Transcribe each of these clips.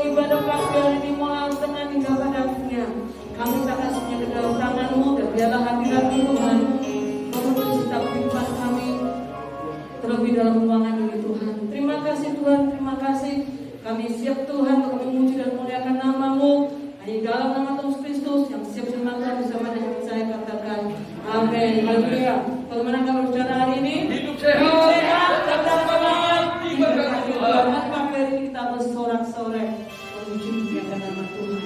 ibadah kami hari ini mulai setengah hingga pada akhirnya. Kami kasihnya ke dalam tangan-Mu dan biarlah hadirat-Mu Tuhan memenuhi setiap kehidupan kami, terlebih dalam ruangan ini Tuhan. Terima kasih Tuhan, terima kasih. Kami siap Tuhan untuk memuji dan memuliakan nama-Mu. Hanya dalam nama Tuhan Kristus yang siap sembahkan bersama dengan saya katakan amin. Haleluya. Bagaimana kabar bicara hari ini? Hidup sehat, tetap semangat, diberkati Tuhan. Maka hari ini kita bersorak-sorai memuji memuliakan nama Tuhan.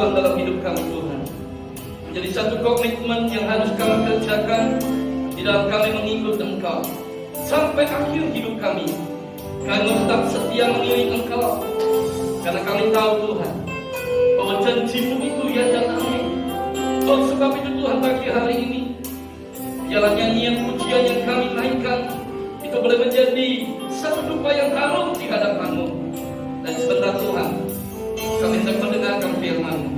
Tuhan dalam hidup kami Tuhan. Menjadi satu komitmen yang harus kami kerjakan di dalam kami mengikut Engkau sampai akhir hidup kami. Kami tetap setia mengiring Engkau, karena kami tahu Tuhan bahwa janji-Mu itu ya dan amin. Oleh sebab itu Tuhan, pagi hari ini biarlah nyanyian pujian yang kami naikkan itu boleh menjadi satu dupa yang harum di hadapan-Mu. Dan sebentar Tuhan, kami hendak mendengarkan firman-Mu.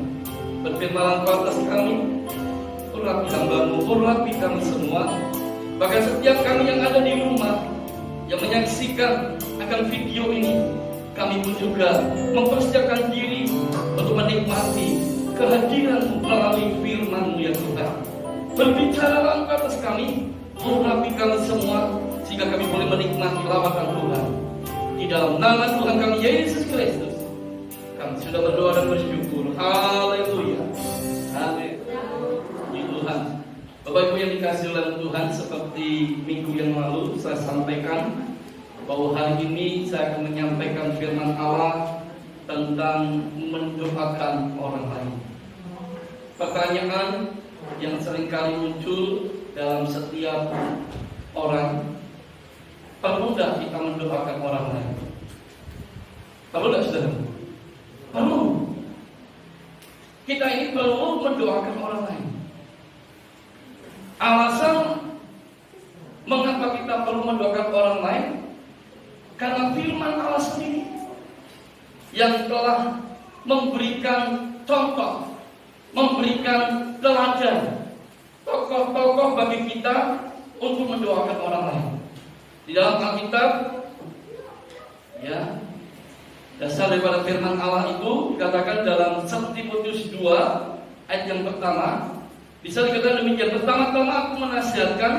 Berfirmanlah Engkau atas kami, urapi hamba-Mu, urapi kami semua. Bahkan setiap kami yang ada di rumah, yang menyaksikan akan video ini, kami pun juga mempersiapkan diri untuk menikmati kehadiran-Mu melalui firman-Mu ya Tuhan. Berbicaralah Engkau atas kami, urapi kami semua, sehingga kami boleh menikmati lawatan Tuhan. Di dalam nama Tuhan kami Yesus Kristus, kami sudah berdoa dan bersyukur. Haleluya. Amin. Puji Tuhan. Bapak Ibu yang dikasihi oleh Tuhan, seperti minggu yang lalu saya sampaikan bahwa hari ini saya akan menyampaikan firman Allah tentang mendoakan orang lain. Pertanyaan yang seringkali muncul dalam setiap orang, perlu tidak kita mendoakan orang lain? Perlu tidak, saudara? Perlu. Kita ini perlu mendoakan orang lain. Alasan mengapa kita perlu mendoakan orang lain, karena firman Allah sendiri yang telah memberikan contoh, memberikan teladan, tokoh-tokoh bagi kita untuk mendoakan orang lain. Di dalam Alkitab, ya, dasar daripada firman Allah itu dikatakan dalam 1 Timotius 2 ayat yang pertama, bisa dikatakan demikian: pertama-tama aku menasihatkan,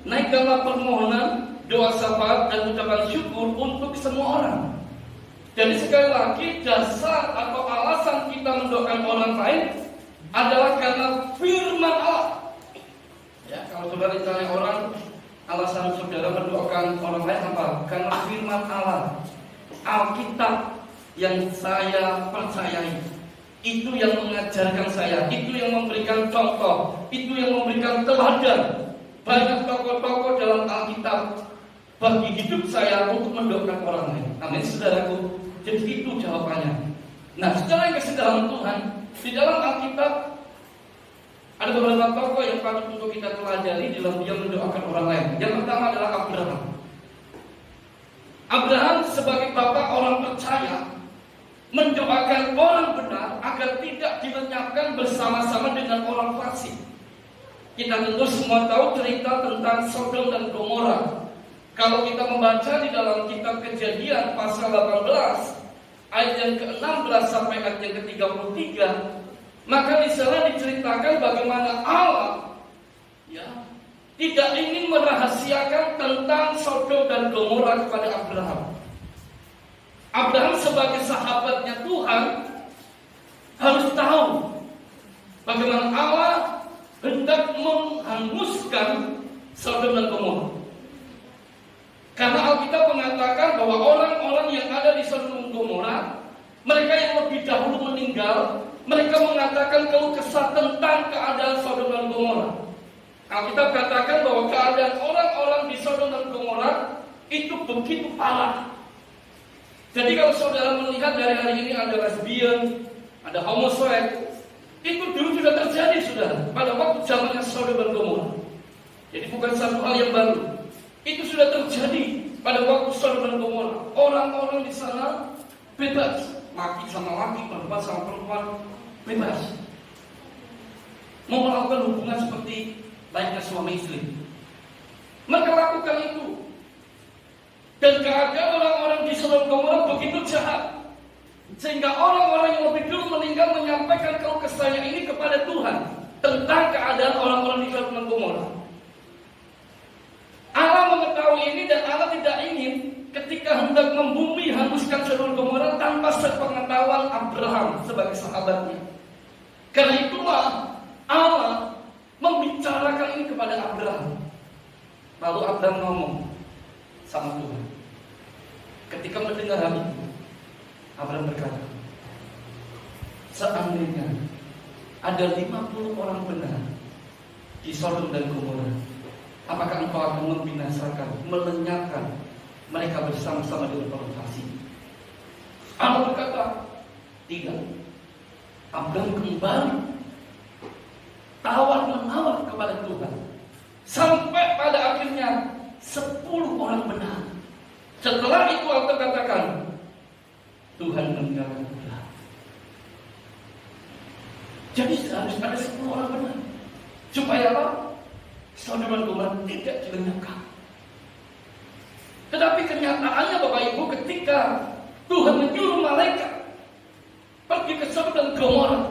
naikkanlah permohonan, doa syafaat dan ucapan syukur untuk semua orang. Jadi sekali lagi, dasar atau alasan kita mendoakan orang lain adalah karena firman Allah. Ya, kalau saudara ditanya orang, alasan saudara mendoakan orang lain apa? Karena firman Allah, Alkitab yang saya percayai, itu yang mengajarkan saya, itu yang memberikan contoh, itu yang memberikan teladan. Banyak tokoh-tokoh dalam Alkitab bagi hidup saya untuk mendoakan orang lain. Amin, saudaraku. Jadi itu jawabannya. Nah, secara kesedaran Tuhan, di dalam Alkitab ada beberapa tokoh yang patut untuk kita pelajari dalam dia mendoakan orang lain. Yang pertama adalah Abraham. Abraham sebagai bapak orang percaya mendoakan orang benar agar tidak dilenyapkan bersama-sama dengan orang fasik. Kita tentu semua tahu cerita tentang Sodom dan Gomora. Kalau kita membaca di dalam kitab Kejadian pasal 18 ayat yang ke-16 sampai ayat yang ke-33, maka di sana diceritakan bagaimana Allah tidak ingin merahasiakan tentang Sodom dan Gomora kepada Abraham. Abraham sebagai sahabatnya Tuhan harus tahu bagaimana Allah hendak menghanguskan Sodom dan Gomora. Karena Alkitab mengatakan bahwa orang-orang yang ada di Sodom dan Gomora, mereka yang lebih dahulu meninggal, mereka mengatakan keluh kesah tentang keadaan Sodom dan Gomora. Alkitab katakan bahwa keadaan orang-orang di Sodom dan Gomora itu begitu parah. Jadi kalau saudara melihat dari hari ini ada lesbian, ada homoseks, itu dulu sudah terjadi, saudara, pada waktu zamannya Sodom dan Gomora. Jadi bukan satu hal yang baru. Itu sudah terjadi pada waktu Sodom dan Gomora. Orang-orang di sana bebas, laki sama laki, perempuan sama perempuan, bebas. Mau melakukan hubungan seperti layaknya suami istri. Mereka lakukan itu. Dan keadaan orang-orang di Sodom dan Gomora begitu jahat, sehingga orang-orang yang lebih dulu meninggal menyampaikan keluh kesahnya ini kepada Tuhan tentang keadaan orang-orang di Sodom dan Gomora. Allah mengetahui ini dan Allah tidak ingin ketika hendak membumi hanguskan Sodom dan Gomora tanpa sepengetahuan Abraham sebagai sahabatnya. Karena itulah Allah membicarakan ini kepada Abraham. Lalu Abraham ngomong sama Tuhan. Ketika mendengar hal itu, Abraham berkata, seandainya ada 50 orang benar di Sodom dan Gomora, apakah engkau akan membinasakan, melenyapkan mereka bersama-sama dengan orang fasik? Allah berkata, tidak. Abraham kembali tawar-menawar kepada Tuhan, sampai pada akhirnya 10 orang benar. Setelah itu Allah katakan, Tuhan meninggalkan Abraham. Jadi harus ada 10 orang benar. Supaya apa? Sodom dan Gomora tidak dilenyapkan. Tetapi kenyataannya Bapak Ibu, ketika Tuhan menyuruh malaikat pergi ke Sodom dan Gomora,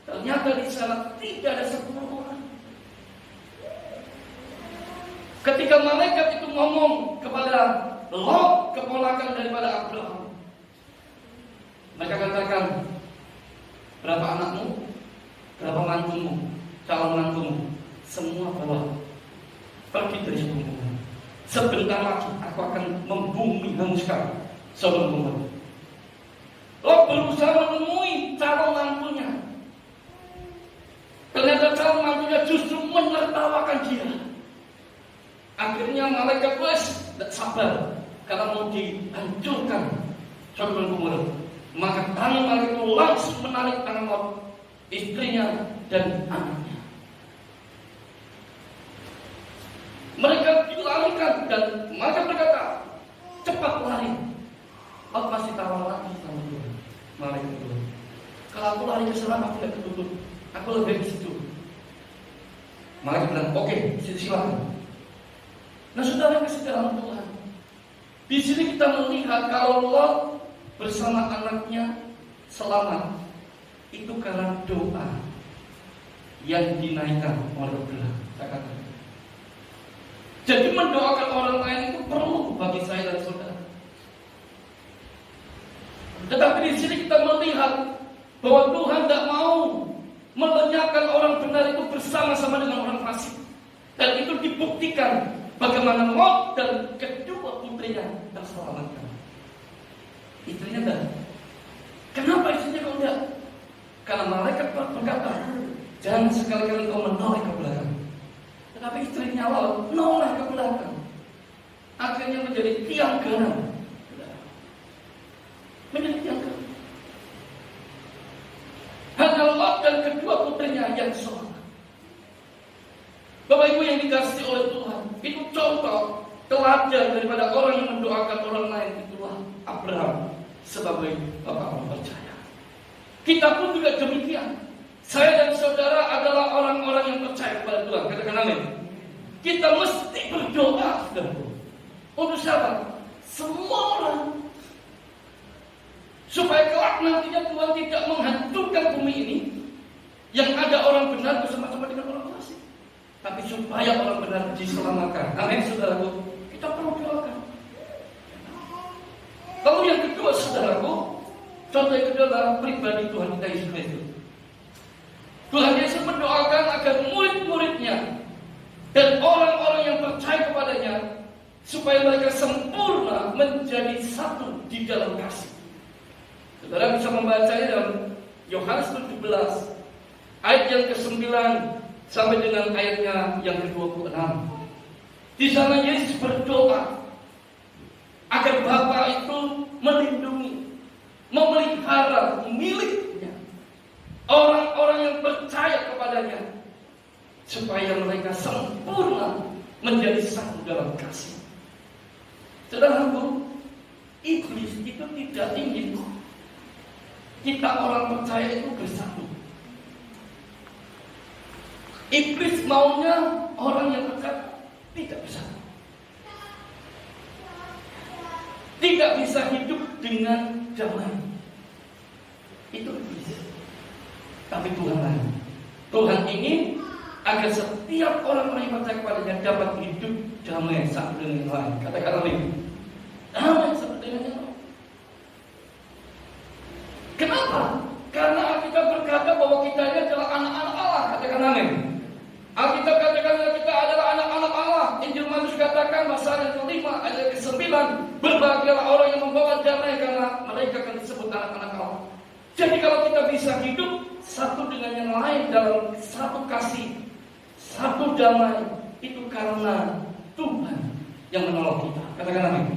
ternyata di sana tidak ada 10 orang. Ketika malaikat itu ngomong kepada Lot, keponakan daripada Abraham, mereka katakan, berapa anakmu, berapa mantumu, calon mantumu, semua bawa pergi dari sebuah. Sebentar lagi aku akan membumi hanguskan Sodom dan Gomora. Lot berusaha menemui calon mantunya. Ternyata calon mantunya justru menertawakan dia. Akhirnya malaikat tidak sabar karena mau dihancurkan Sodom dan Gomora. Maka tangan malaikat itu langsung menarik tangan Lot, istrinya dan anaknya. Mereka dilarikan dan mereka berkata, cepat lari. Lot masih tawar lagi sama Tuhan. Malaikat itu, kalau aku lari ke sana aku tidak ketutup, aku lebih di situ. Malaikat bilang, oke, silakan. Nah, saudara kasih dalam Tuhan, di sini kita melihat kalau Lot bersama anaknya selamat, itu karena doa yang dinaikkan oleh Abraham. Jadi mendoakan orang lain itu perlu bagi saya dan saudara. Tetapi di sini kita melihat bahwa Tuhan tidak mau melenyapkan orang benar itu bersama-sama dengan orang fasik. Dan itu dibuktikan bagaimana Lot dan kedua putrinya terselamatkan. Istrinya enggak. Kenapa istrinya kok enggak? Karena malaikat berkata, jangan sekali-kali kau menoleh ke belakang. Tetapi istrinya Lot menoleh ke belakang. Akhirnya menjadi tiang garam. Menjadi tiang garam. Hanya Lot dan kedua putrinya yang sholat. Bapak Ibu yang dikasihi oleh Tuhan, itu contoh teladan daripada orang yang mendoakan orang lain. Itulah Abraham sebagai bapak orang percaya. Kita pun juga demikian. Saya dan saudara adalah orang-orang yang percaya kepada Tuhan. Katakan amin. Kita mesti berdoa, saudara. Untuk siapa? Semua orang. Supaya kelak nantinya Tuhan tidak menghancurkan bumi ini, yang ada orang benar bersama-sama dengan orang fasik, tapi supaya orang benar diselamatkan. Amin, saudaraku. Kita perlu doakan. Lalu yang kedua, saudaraku, contoh yang kedua adalah pribadi Tuhan kita Yesus Kristus. Tuhan Yesus mendoakan agar murid-muridnya dan orang-orang yang percaya kepadanya supaya mereka sempurna menjadi satu di dalam kasih. Saudara bisa membacanya dalam Yohanes 17 ayat yang ke-9 sampai dengan ayatnya yang ke-26. Di sana Yesus berdoa agar Bapa itu melindungi, memelihara miliknya orang-orang yang percaya kepadanya supaya mereka sempurna menjadi satu dalam kasih. Saudaraku, iblis itu tidak ingin kita orang percaya itu bersatu. Iblis maunya orang yang percaya tidak bersatu, tidak bisa hidup dengan damai. Itu iblis. Tapi Tuhan lain. Tuhan ingin agar setiap orang yang percaya kepadanya dapat hidup damai satu dengan yang lain. Katakan amin. Damai satu dengan yang lain. Kenapa? Karena Alkitab berkata bahwa kita ini adalah anak-anak Allah. Katakan amin. Alkitab katakan kita adalah anak-anak Allah. Injil Matius katakan pasal yang ke-5 ayat ke-9, berbahagialah orang yang membawa damai karena mereka akan disebut anak-anak Allah. Jadi kalau kita bisa hidup satu dengan yang lain dalam satu kasih, satu damai, itu karena Tuhan yang menolong kita. Katakan amin.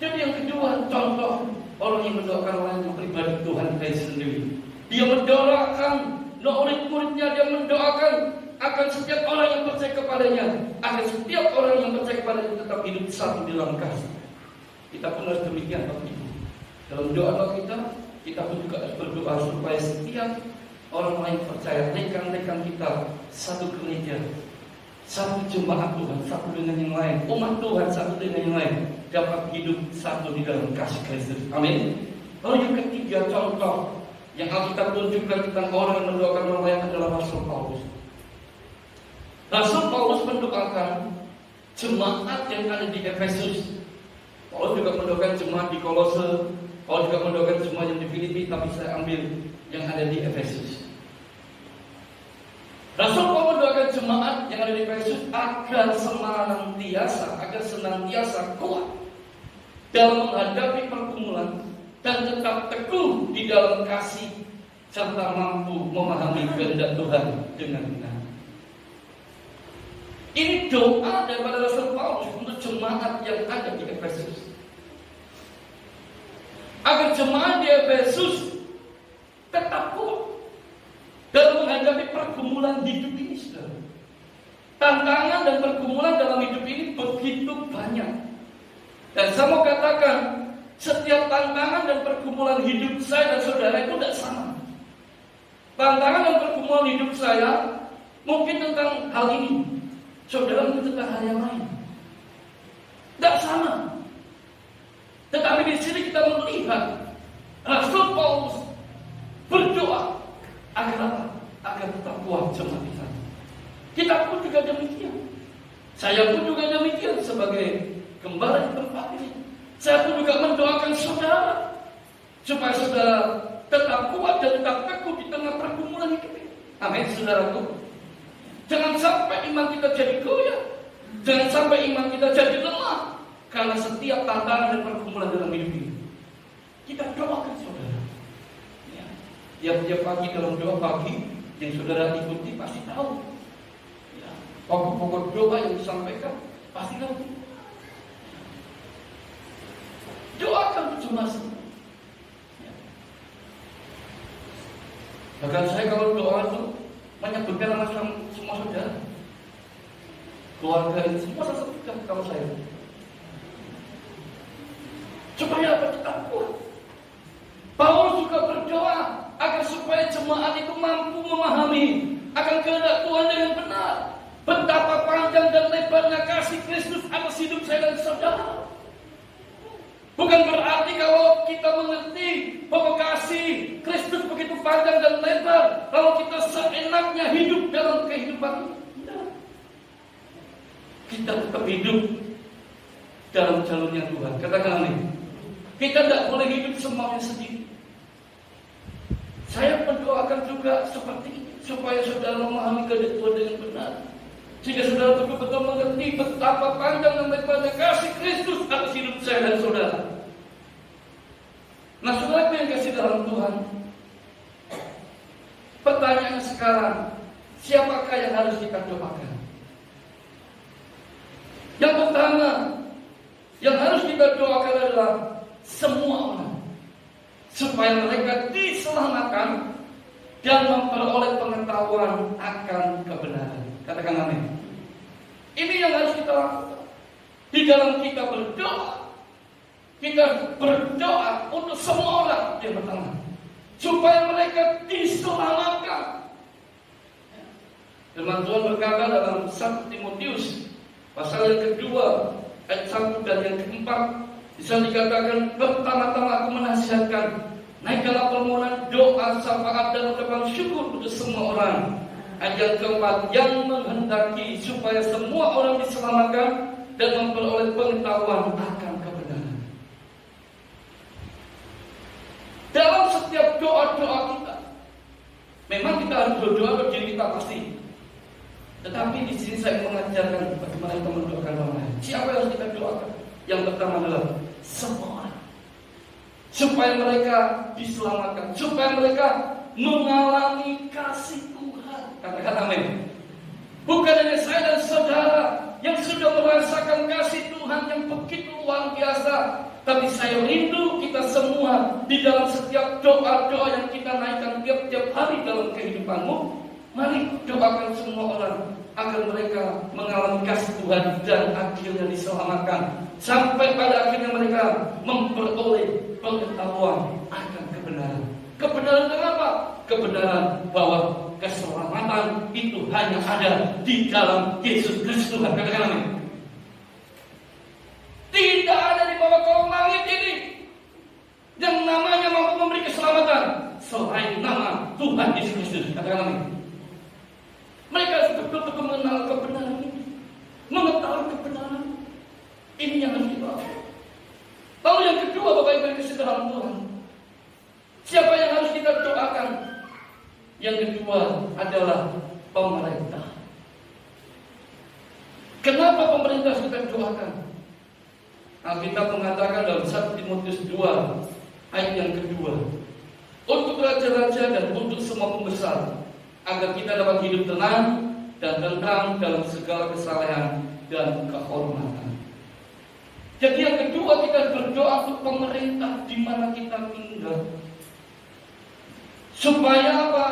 Jadi yang kedua, contoh orang yang mendoakan orang yang pribadi Tuhan kita sendiri. Dia mendoakan murid-muridnya, dia mendoakan akan setiap orang yang percaya kepadanya, akan setiap orang yang percaya kepadanya tetap hidup satu di dalam kasih. Kita pun harus demikian Bapak Ibu. Dalam doa kita pun juga harus berdoa supaya setiap orang lain percaya, rekan-rekan kita satu gereja, satu jemaat Tuhan, satu dengan yang lain, umat Tuhan satu dengan yang lain, dapat hidup satu di dalam kasih Kristus. Amin. Lalu yang ketiga, contoh yang Alkitab tunjukkan tentang orang yang mendoakan orang lain adalah Rasul Paulus. Rasul Paulus mendoakan jemaat yang ada di Efesus. Paulus juga mendoakan jemaat di Kolose. Paulus juga mendoakan jemaat yang di Filipi, tapi saya ambil yang ada di Efesus. Rasul Paulus mendoakan jemaat yang ada di Efesus agar senantiasa kuat dalam menghadapi pergumulan dan tetap teguh di dalam kasih serta mampu memahami kehendak Tuhan dengan benar. Ini doa daripada Rasul Paulus untuk jemaat yang ada di Efesus, agar jemaat di Efesus tetap kuat dalam menghadapi pergumulan hidup ini, saudara. Tantangan dan pergumulan dalam hidup ini begitu banyak. Dan saya mau katakan, setiap tantangan dan pergumulan hidup saya dan saudara itu tidak sama. Tantangan dan pergumulan hidup saya mungkin tentang hal ini, saudara mungkin tentang hal yang lain. Tidak sama. Tetapi di sini kita melihat Rasul Paulus berdoa agar apa? Agar tetap kuat jemaat kita. Kita pun juga demikian. Saya pun juga demikian sebagai gembala di tempat ini. Saya pun juga mendoakan saudara supaya saudara tetap kuat dan tetap teguh di tengah pergumulan hidup ini. Amin, saudaraku. Jangan sampai iman kita jadi goyah. Jangan sampai iman kita jadi lemah karena setiap tantangan dan pergumulan dalam hidup ini. Kita doakan saudara. Tiap-tiap pagi dalam doa pagi yang saudara ikuti pasti tahu. Pokok-pokok doa yang disampaikan pasti tahu. Doakan cuma semua. Bahkan saya kalau doa itu menyebutkan nama semua saudara, keluarga ini semua saya sebutkan kalau saya. Supaya apa? Tetap kuat. Paulus juga berdoa agar supaya jemaat itu mampu memahami akan kehendak Tuhan dengan benar. Betapa panjang dan lebarnya kasih Kristus atas hidup saya dan saudara. Bukan berarti kalau kita mengerti bahwa kasih Kristus begitu panjang dan lebar, lalu kita seenaknya hidup dalam kehidupan ini. Kita tetap hidup dalam jalurnya Tuhan. Katakan amin. Kita tidak boleh hidup semuanya sendiri. Saya mendoakan juga seperti ini, supaya saudara memahami kehendak Tuhan dengan benar, sehingga saudara betul-betul mengerti betapa panjang dan lebarnya kasih Kristus atas hidup saya dan saudara. Nah, saudara yang kasih dalam Tuhan, pertanyaannya sekarang, siapakah yang harus kita doakan? Yang pertama, yang harus kita doakan adalah semua orang, supaya mereka diselamatkan dan memperoleh pengetahuan akan kebenaran. Katakan amin. Ini yang harus kita lakukan. Di dalam kita berdoa untuk semua orang yang pertama, supaya mereka diselamatkan. Firman Tuhan berkata dalam 1 Timotius pasal yang kedua ayat 1 dan yang keempat, bisa dikatakan, pertama-tama aku menasihatkan, naikkanlah permohonan doa, syafaat dan ucapan syukur untuk semua orang. Ayat keempat, yang menghendaki supaya semua orang diselamatkan dan memperoleh pengetahuan akan kebenaran. Dalam setiap doa-doa kita, memang kita harus berdoa untuk diri kita pasti. Tetapi di sini saya mengajarkan bagaimana kita mendoakan orang lain. Siapa yang harus kita doakan? Yang pertama adalah semua orang, supaya mereka diselamatkan, supaya mereka mengalami kasih Tuhan. Katakan amin. Bukan hanya saya dan saudara yang sudah merasakan kasih Tuhan yang begitu luar biasa, tapi saya rindu kita semua di dalam setiap doa-doa yang kita naikkan tiap-tiap hari dalam kehidupanmu. Mari doakan semua orang agar mereka mengalami kasih Tuhan dan akhirnya diselamatkan, sampai pada akhirnya mereka memperoleh pengetahuan akan kebenaran. Kebenaran apa? Kebenaran bahwa keselamatan itu hanya ada di dalam Yesus Kristus Tuhan. Katakan amin. Tidak ada di bawah kolong langit ini yang namanya mampu memberi keselamatan selain nama Tuhan Yesus Kristus. Katakan amin. Mereka betul-betul mengenal kebenaran ini, mengetahui kebenaran ini yang harus dibawa. Lalu yang kedua, Bapak Ibu yang kasih dalam Tuhan, siapa yang harus kita doakan? Yang kedua adalah pemerintah. Kenapa pemerintah harus kita doakan? Alkitab mengatakan dalam 1 Timotius 2 ayat yang kedua, untuk raja-raja dan untuk semua pembesar, agar kita dapat hidup tenang dan tentram dalam segala kesalehan dan kehormatan. Jadi yang kedua, kita berdoa untuk pemerintah di mana kita tinggal. Supaya apa?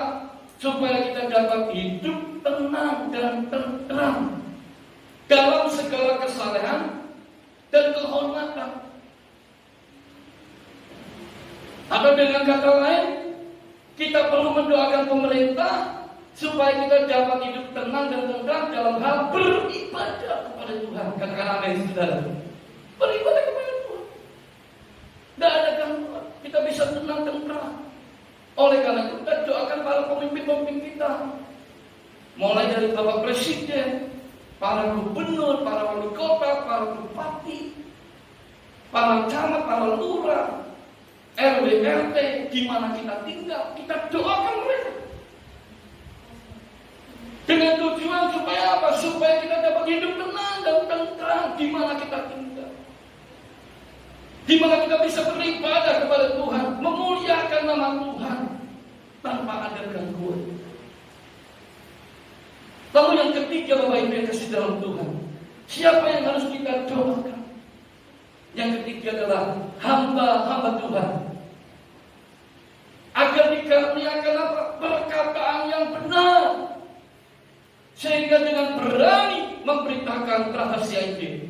Supaya kita dapat hidup tenang dan tentram dalam segala kesalehan dan kehormatan. Atau dengan kata lain, kita perlu mendoakan pemerintah supaya kita dapat hidup tenang dan tentram dalam hal beribadah kepada Tuhan. Katakan amin, saudara. Beribadah kepada Tuhan. Tidak ada gangguan. Kita bisa tenang tentram. Oleh karena itu kita doakan para pemimpin-pemimpin kita, mulai dari Bapak Presiden, para gubernur, para wali kota, para bupati, para camat, para lurah, RW, RT, di mana kita tinggal, kita doakan mereka. Dengan tujuan supaya apa? Supaya kita dapat hidup tenang dan tentram di mana kita tinggal. Di mana kita bisa beribadah kepada Tuhan, memuliakan nama Tuhan tanpa ada gangguan. Lalu yang ketiga, Bapak Ibu yang kasih dalam Tuhan, siapa yang harus kita doakan? Yang ketiga adalah hamba-hamba Tuhan, agar dikaruniakan apa? Perkataan yang benar, sehingga dengan berani memberitakan rahasia Injil.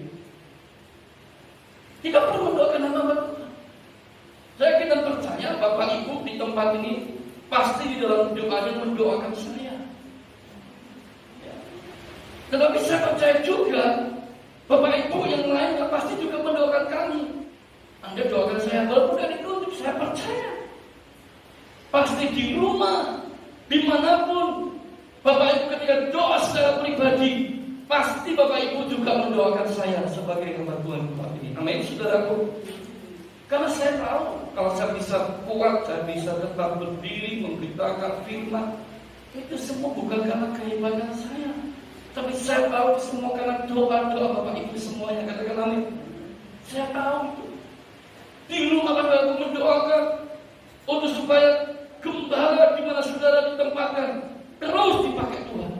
Kita perlu mendoakan hamba Tuhan. Saya kita percaya Bapak Ibu di tempat ini pasti di dalam doanya mendoakan saya. Tetapi saya percaya juga Bapak Ibu yang lain pasti juga mendoakan kami. Anda doakan saya, walaupun dari itu saya percaya. Pasti di rumah, dimanapun Bapak Ibu ketika doa secara pribadi, pasti Bapak Ibu juga mendoakan saya sebagai hamba Tuhan tempat ini. Amin, saudaraku. Karena saya tahu kalau saya bisa kuat, saya bisa tetap berdiri memberitakan firman, itu semua bukan karena kehebatan saya, tapi saya tahu semua karena doa-doa Bapak Ibu semuanya. Katakan amin. Saya tahu itu. Di rumah Bapak Ibu mendoakan untuk supaya gembala di mana saudara ditempatkan terus dipakai Tuhan.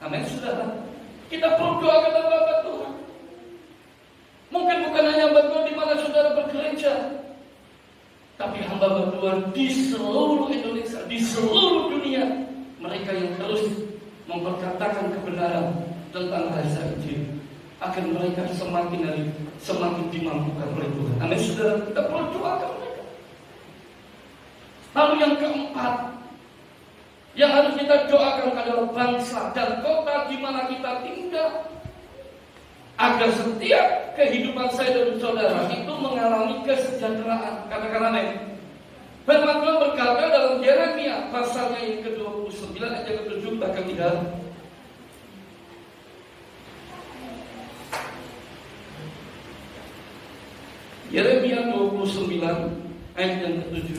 Amin, saudara. Kita perlu doakan hamba Tuhan. Mungkin bukan hanya hamba Tuhan di mana saudara bergereja, tapi hamba Tuhan di seluruh Indonesia, di seluruh dunia, mereka yang terus memperkatakan kebenaran tentang rahasia Injil, agar mereka semakin hari semakin dimampukan oleh Tuhan. Amin, saudara. Kita perlu doakan mereka. Lalu yang keempat, yang harus kita doakan adalah bangsa dan kota di mana kita tinggal, agar setiap kehidupan saya dan saudara itu mengalami kesejahteraan. Katakan amin. Firman Tuhan berkata dalam Yeremia pasalnya yang ke-29 ayat yang ke-7 bahkan 3. Yeremia 29 ayat yang ke-7.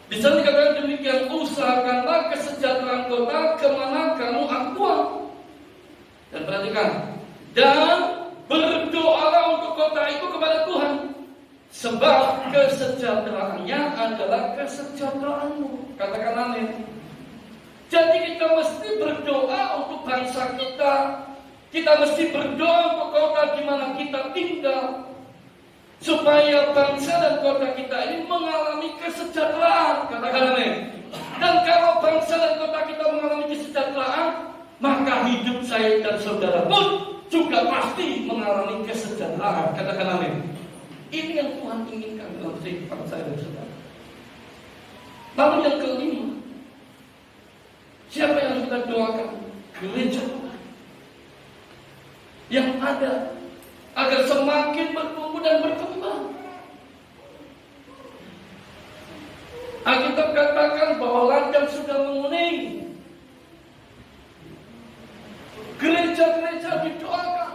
Di sana dikatakan demikian, usahakanlah kesejahteraan kota kemana kamu aktual. Dan perhatikan, dan berdoalah untuk kota itu kepada Tuhan, Sebab kesejahteraannya adalah kesejahteraanmu. Katakan amin. Jadi kita mesti berdoa untuk bangsa kita. Kita mesti berdoa untuk kota di mana kita tinggal, supaya bangsa dan kota kita ini mengalami kesejahteraan. Katakan amin. Dan kalau bangsa dan kota kita mengalami kesejahteraan, maka hidup saya dan saudara pun juga pasti mengalami kesejahteraan. Katakan amin. Ini yang Tuhan inginkan dalam kehidupan saya dan saudara. Lalu yang kelima, siapa yang kita doakan? Gereja Tuhan yang ada agar semakin bertumbuh dan berkembang. Alkitab katakan bahwa ladang sudah menguning. Gereja-gereja didoakan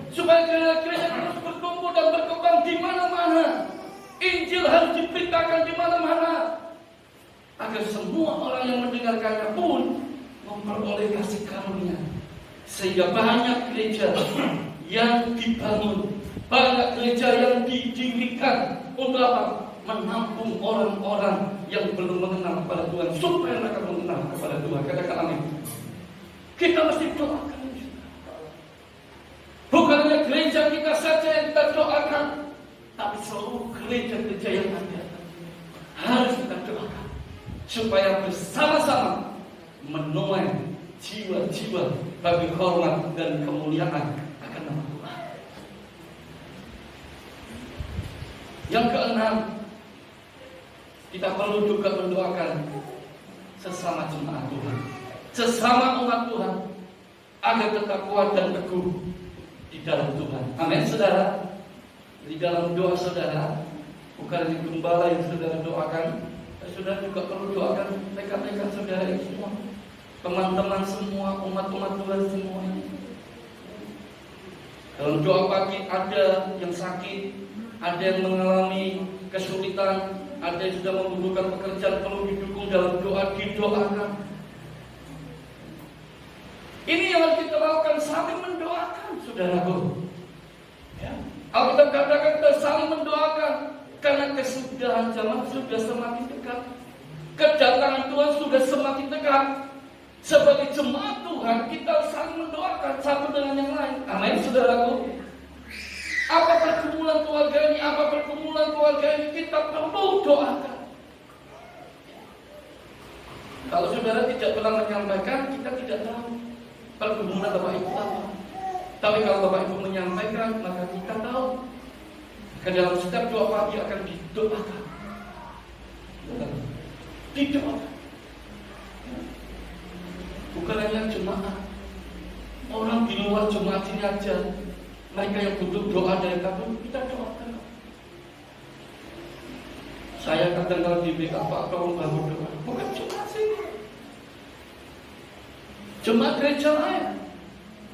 supaya gereja-gereja terus bertumbuh dan berkembang di mana-mana. Injil harus diberitakan di mana-mana, agar semua orang yang mendengarkannya pun memperoleh kasih karunia, sehingga banyak gereja yang dibangun, banyak gereja yang didirikan untuk apa? Menampung orang-orang yang belum mengenal kepada Tuhan, supaya mereka mengenal kepada Tuhan. Katakan amin. Kita mesti doakan. Bukan hanya gereja kita saja yang kita doakan, tapi seluruh gereja-gereja yang ada harus kita doakan, supaya bersama-sama menuai jiwa-jiwa bagi hormat dan kemuliaan akan nama Tuhan. Yang keenam, kita perlu juga mendoakan sesama jemaat Tuhan, sesama umat Tuhan, agar tetap kuat dan teguh di dalam Tuhan. Amin, saudara. Di dalam doa saudara, bukan hanya gembala yang saudara doakan, saudara juga perlu doakan rekan-rekan saudara ini semua, teman-teman semua, umat-umat Tuhan semua ini. Dalam doa pagi ada yang sakit, ada yang mengalami kesulitan, ada yang sudah membutuhkan pekerjaan, perlu didukung dalam doa, didoakan. Ini yang harus kita lakukan, saling mendoakan, saudaraku. Ya. Alkitab katakan kita saling mendoakan, karena kesudahan zaman sudah semakin dekat, kedatangan Tuhan sudah semakin dekat. Sebagai jemaat Tuhan, kita saling mendoakan satu dengan yang lain. Amin, saudaraku. Apa pergumulan keluarga ini, apa pergumulan keluarga ini, kita perlu doakan. Kalau saudara tidak pernah menyampaikan, kita tidak tahu pergumulan Bapak Ibu apa. Tapi kalau Bapak Ibu menyampaikan, maka kita tahu. Karena dalam setiap doa pagi akan didoakan. Didoakan. Bukan hanya jemaat, orang di luar jemaat ini aja, mereka yang butuh doa dari kami, kita doakan. Saya kadang kalau di BK, Pak, tolong bangun doa. Bukan jemaat sini, jemaat gereja lain.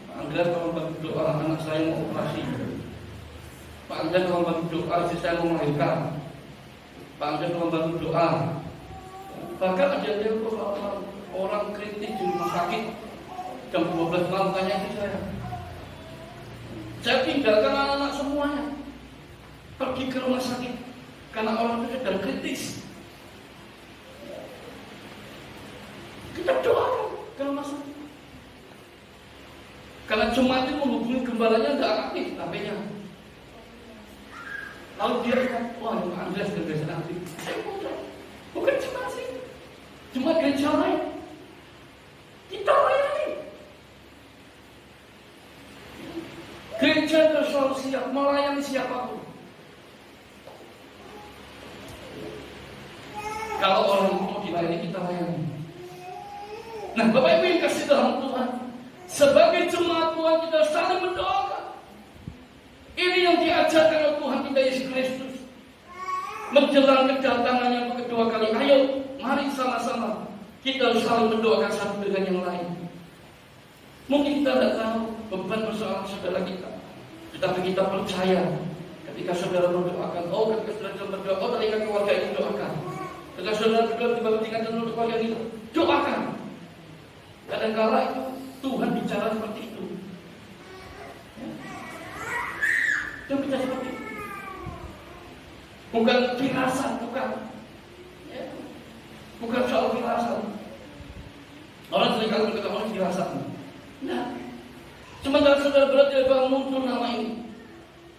Pak Andreas tolong bantu doa, anak saya mau operasi. Pak Andreas tolong bantu doa, istri saya mau melahirkan. Pak Andreas tolong bantu doa. Bahkan ada yang orang kritis di rumah sakit jam 12 malam tanya itu saya tinggalkan anak-anak semuanya pergi ke rumah sakit karena orang itu sedang kritis. Kita doakan ke rumah sakit, karena jemaat itu menghubungi gembalanya tidak aktif HP-nya. Lalu dia kata, wah ini Pak Andreas gereja aktif. Saya bukan jemaat sih, jemaat gereja lain. Kita layani. Gereja itu selalu siap melayani siapapun. Kalau orang mau dilayani, kita layani. Nah, Bapak Ibu yang kasih dalam Tuhan, sebagai jemaat Tuhan kita saling mendoakan. Ini yang diajarkan oleh Tuhan kita Yesus Kristus. Menjelang kedatangannya kedua kali, ayo mari sama-sama kita harus saling mendoakan satu dengan yang lain. Mungkin kita tidak tahu beban persoalan saudara kita, tetapi kita percaya ketika saudara mendoakan, oh ketika saudara berdoa, oh ketika keluarga ini doakan, ketika saudara berdoa tiba-tiba tingkatkan untuk keluarga ini, doakan. Kadang-kala itu Tuhan bicara seperti itu. Dia bicara seperti itu. bukan firasat, bukan. Ya. Bukan soal firasat. Orang seringkali berkata orang firasat. Nah, sementara saudara berarti Tuhan muncul nama ini,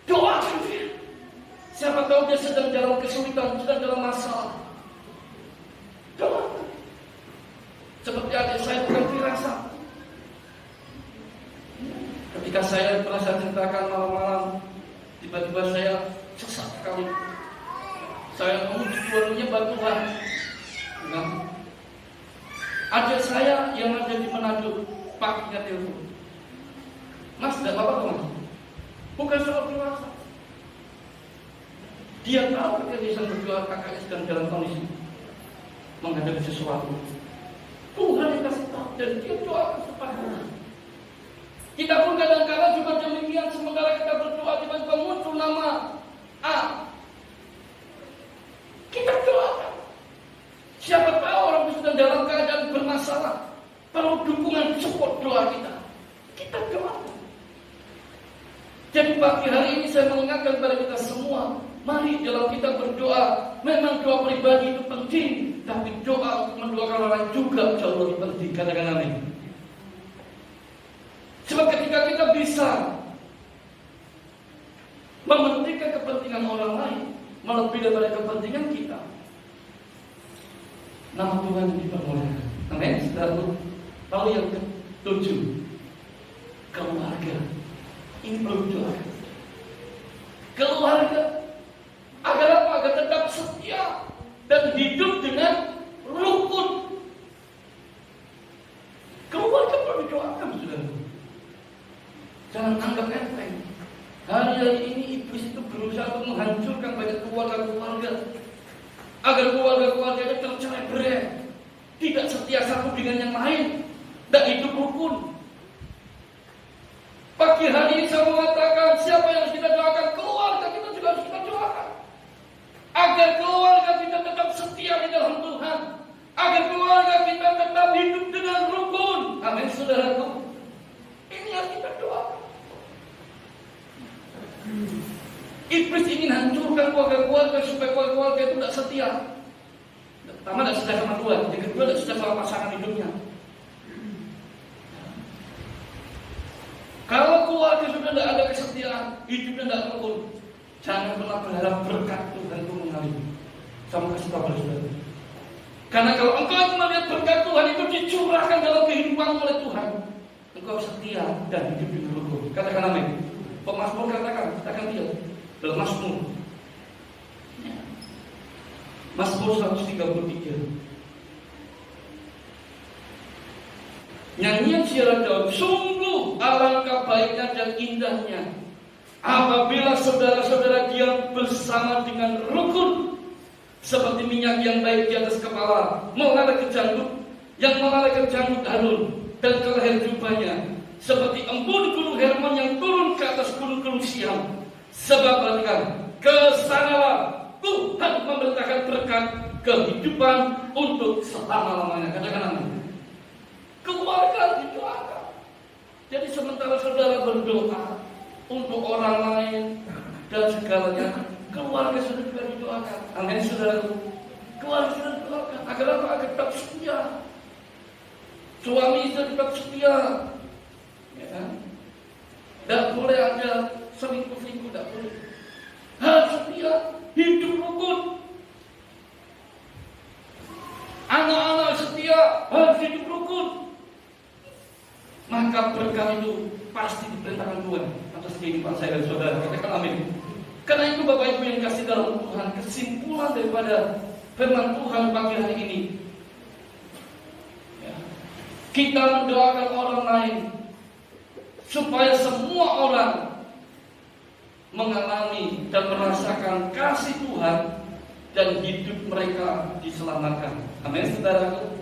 doakan dia. Siapa tahu dia sedang dalam kesulitan, sedang dalam masalah. Doakan. Seperti adik saya bukan firasat. Ketika saya pernah saya ceritakan malam-malam, tiba-tiba saya sesat sekali. Saya mau keluarnya bantuan. Nah, adik saya yang ada di Manado, paginya telepon. Mas, tidak apa-apa mas. Bukan soal firasat. Dia tahu ketika dia sedang berdoa, kakaknya sedang dalam kondisi menghadapi sesuatu. Tuhan yang kasih tahu dan dia doa kepada. Kita pun kadang-kadang juga demikian, sementara kita berdoa tiba-tiba muncul nama A. Kita doakan. Siapa tahu orang itu sedang dalam keadaan bermasalah, perlu dukungan support doa kita. Kita doakan. Jadi pagi hari ini saya mengingatkan kepada kita semua, mari dalam kita berdoa, memang doa pribadi itu penting, tapi doa untuk mendoakan orang juga jauh lebih penting. Katakan amin. Sebab ketika kita bisa mementingkan kepentingan orang lain melebihi daripada kepentingan kita, nama Tuhan dipermuliakan. Amin. Saudara, lalu yang ketujuh, keluarga. Ini perlu doakan. Keluarga agar apa? Agar tetap setia dan hidup dengan rukun. Keluarga perlu doakan, saudara. Jangan anggap enteng. Hari ini iblis itu berusaha untuk menghancurkan banyak keluarga-keluarga, agar keluarga-keluarga itu tercerai-berai, tidak setia satu dengan yang lain, dan hidup rukun. Pagi hari ini saya mengatakan, siapa yang harus kita doakan? Keluarga kita juga harus kita doakan, agar keluarga kita tetap setia di dalam Tuhan, agar keluarga kita tetap hidup dengan rukun. Amin, saudaraku. Ini yang kita doakan. Iblis ingin hancurkan keluarga-keluarga supaya keluarga itu tidak setia. Pertama tidak setia sama Tuhan, yang kedua tidak setia sama pasangan hidupnya. Kalau keluarga sudah tidak ada kesetiaan, hidupnya tidak rukun, jangan pernah berharap berkat Tuhan itu mengalir. Sama kasih tahu saudara. Karena kalau engkau melihat berkat Tuhan itu dicurahkan dalam kehidupan oleh Tuhan, engkau setia dan hidup dengan rukun. Katakan amin. Pemazmur katakan, katakan dia dalam Mazmur. Mazmur 133. Nyanyian siaran Daud, sungguh alangkah baiknya dan indahnya apabila saudara-saudara diam bersama dengan rukun, seperti minyak yang baik di atas kepala mengalir ke janggut, yang mengalir ke janggut Harun dan ke leher jubahnya, seperti embun gunung Hermon yang turun ke atas gunung-gunung Siam. Sebab perhatikan, kesanalah Tuhan memerintahkan berkat kehidupan untuk selama-lamanya. Katakan amin. Keluarga didoakan. Jadi sementara saudara berdoa untuk orang lain dan segalanya, keluarga sudah juga didoakan. Amin, saudara. Keluarga sudah didoakan agar apa? Agar tetap setia. Suami istri tetap setia. Ya kan? Tidak boleh ada selingkuh-selingkuh, tidak boleh. Harus setia, hidup rukun. Anak-anak setia, harus hidup rukun. Maka berkah itu pasti diperintahkan Tuhan atas kehidupan saya dan saudara. Katakan amin. Karena itu Bapak Ibu yang kasih dalam Tuhan, kesimpulan daripada firman Tuhan pagi hari ini, ya, kita mendoakan orang lain supaya semua orang mengalami dan merasakan kasih Tuhan dan hidup mereka diselamatkan. Amin, saudaraku.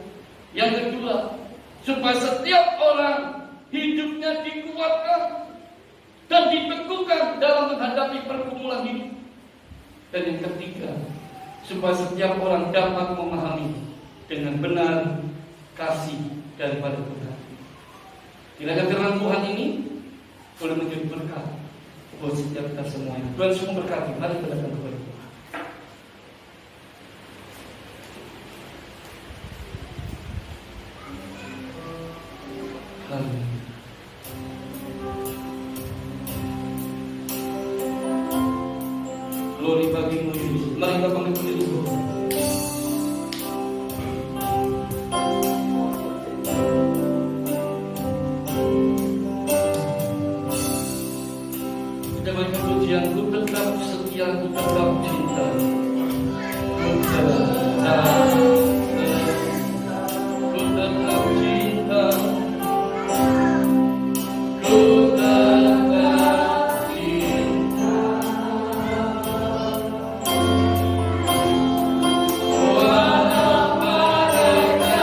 Yang kedua, supaya setiap orang hidupnya dikuatkan dan diteguhkan dalam menghadapi pergumulan hidup. Dan yang ketiga, supaya setiap orang dapat memahami dengan benar kasih daripada Tuhan. Kiranya firman Tuhan ini boleh menjadi berkat buat setiap kita semuanya. Tuhan semua berkati. Mari kita datang kepada Tuhan. Amin. Glory bagimu Yesus. Mari kita panggil berdiri dulu. Kita berikan pujian, ku tetap setia, ku tetap cinta. Ku tetap cinta. Ku tetap cinta. Ku tetap cinta. Walau mereka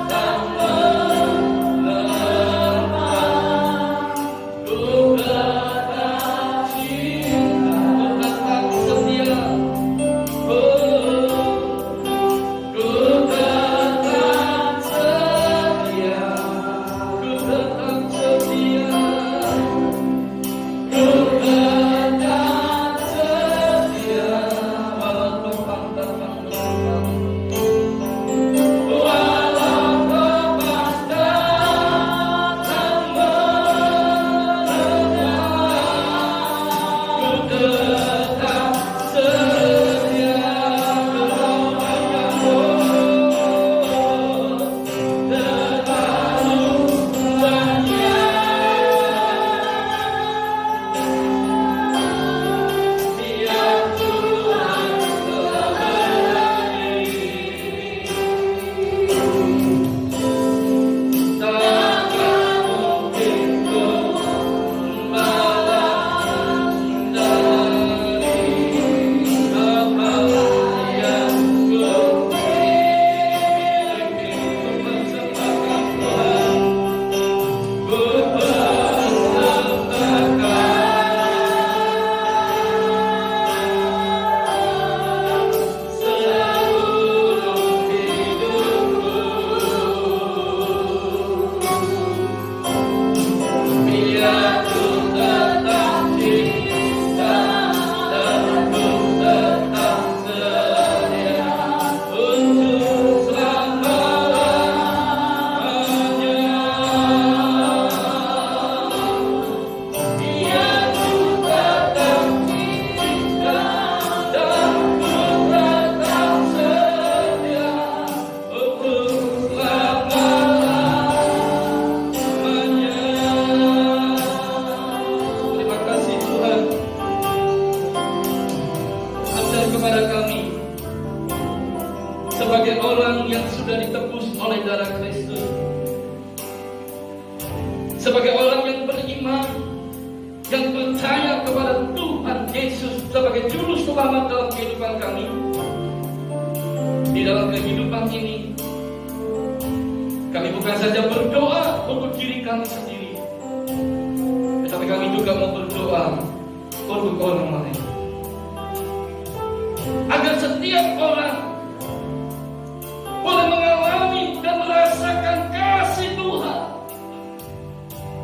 tak menerima, ku tetap cinta, ku tetap setia. Ku tetap setia, ku tetap setia, ku tetap setia, walau topan datang menerjang, walau topan datang menerjang, ku tetap setia kepadamu, terlalu banyak tiap Tuhan telah beri. Takkan mungkin ku membalas dari apa yang ku miliki. Ku persembahkan Tuhan, ku persembahkan seluruh hidupku. Biar ku tetap cinta dan ku tetap setia untuk selama-lamanya. Biar ku tetap cinta dan ku tetap setia untuk selama-lamanya. Terima kasih Tuhan, ajar kepada kami sebagai orang yang sudah ditebus oleh darah Kristus, sebagai orang yang beriman, yang percaya kepada Tuhan Yesus sebagai juru selamat dalam kehidupan kami. Di dalam kehidupan ini, kami bukan saja berdoa untuk diri kami sendiri, tetapi kami juga mau berdoa untuk orang lain, agar setiap orang boleh mengalami dan merasakan kasih Tuhan,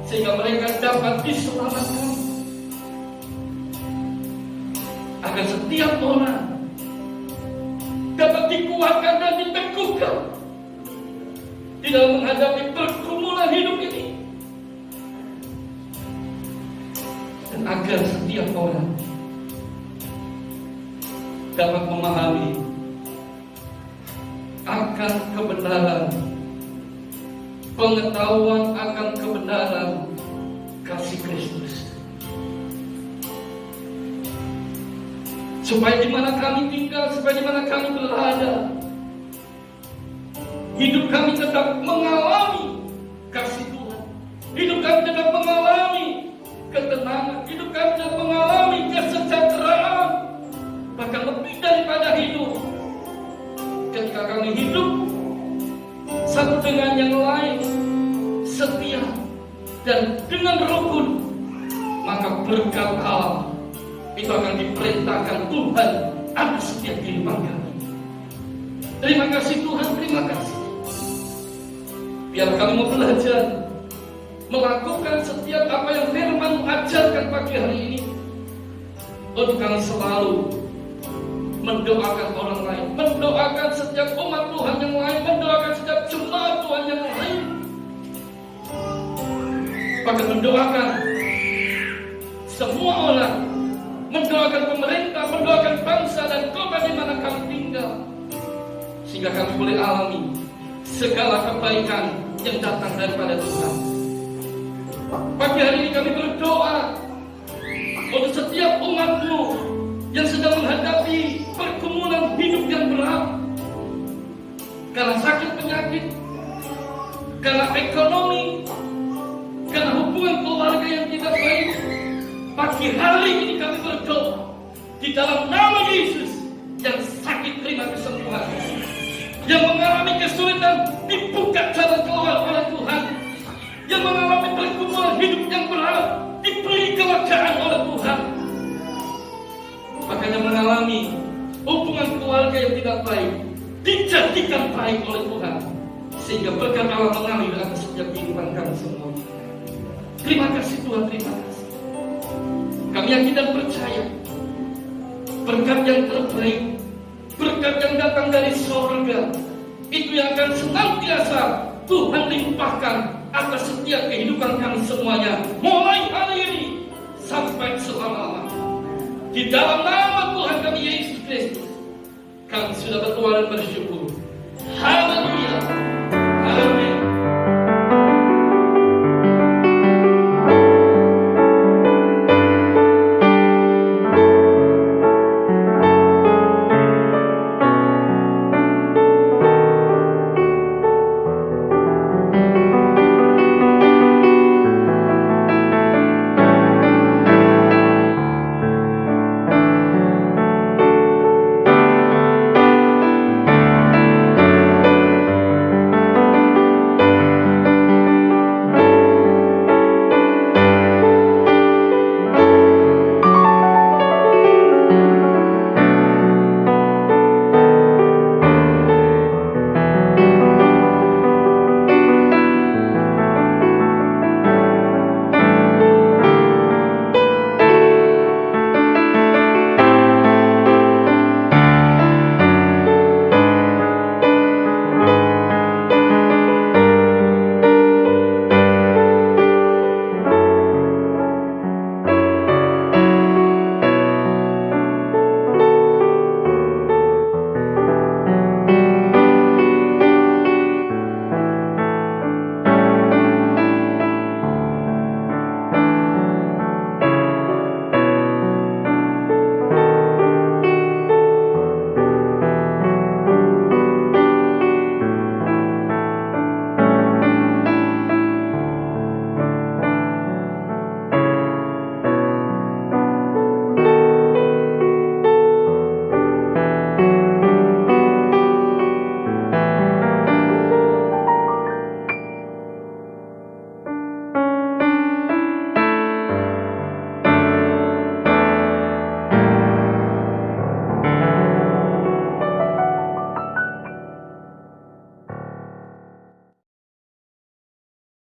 sehingga mereka dapat diselamatkan, agar setiap orang dapat dikuatkan dan diteguhkan di dalam menghadapi pergumulan hidup ini, dan agar setiap orang dapat memahami akan kebenaran, pengetahuan akan kebenaran kasih Kristus, supaya di mana kami tinggal, supaya di mana kami berada, hidup kami tetap mengalami kasih Tuhan, hidup kami tetap mengalami ketenangan, hidup kami tetap mengalami kesejahteraan, bahkan lebih daripada hidup. Ketika kami hidup satu dengan yang lain setia dan dengan rukun, maka berkat Allah itu akan diperintahkan Tuhan atas setiap kehidupan kami. Terima kasih Tuhan, terima kasih. Biar kami mau belajar melakukan setiap apa yang Firman ajarkan pagi hari ini, untuk kami selalu mendoakan orang lain, mendoakan setiap umat Tuhan yang lain, mendoakan setiap jemaat Tuhan yang lain, Maka mendoakan semua orang, mendoakan pemerintah, mendoakan bangsa dan kota di mana kami tinggal, sehingga kami boleh alami segala kebaikan yang datang daripada Tuhan. Pagi hari ini kami berdoa untuk setiap umat-Mu yang sedang menghadapi pergumulan hidup yang berat, karena sakit penyakit, karena ekonomi, karena hubungan keluarga yang tidak baik. Pagi hari ini kami berdoa di dalam nama Yesus, yang sakit terima kesembuhan, yang mengalami kesulitan dibuka jalan keluar oleh Tuhan, yang mengalami pergumulan hidup yang berat diberi kelegaan oleh Tuhan. Makanya mengalami hubungan keluarga yang tidak baik dijadikan baik oleh Tuhan, sehingga berkat Allah mengalir atas setiap kehidupan kami semua. Terima kasih Tuhan, terima kasih. Kami yakin dan percaya berkat yang terbaik, berkat yang datang dari surga, itu yang akan senantiasa Tuhan limpahkan atas setiap kehidupan kami semuanya, mulai hari ini sampai selama-lamanya. Di dalam nama Tuhan kami Yesus Kristus, kami sudah berdoa dan bersyukur. Haleluya.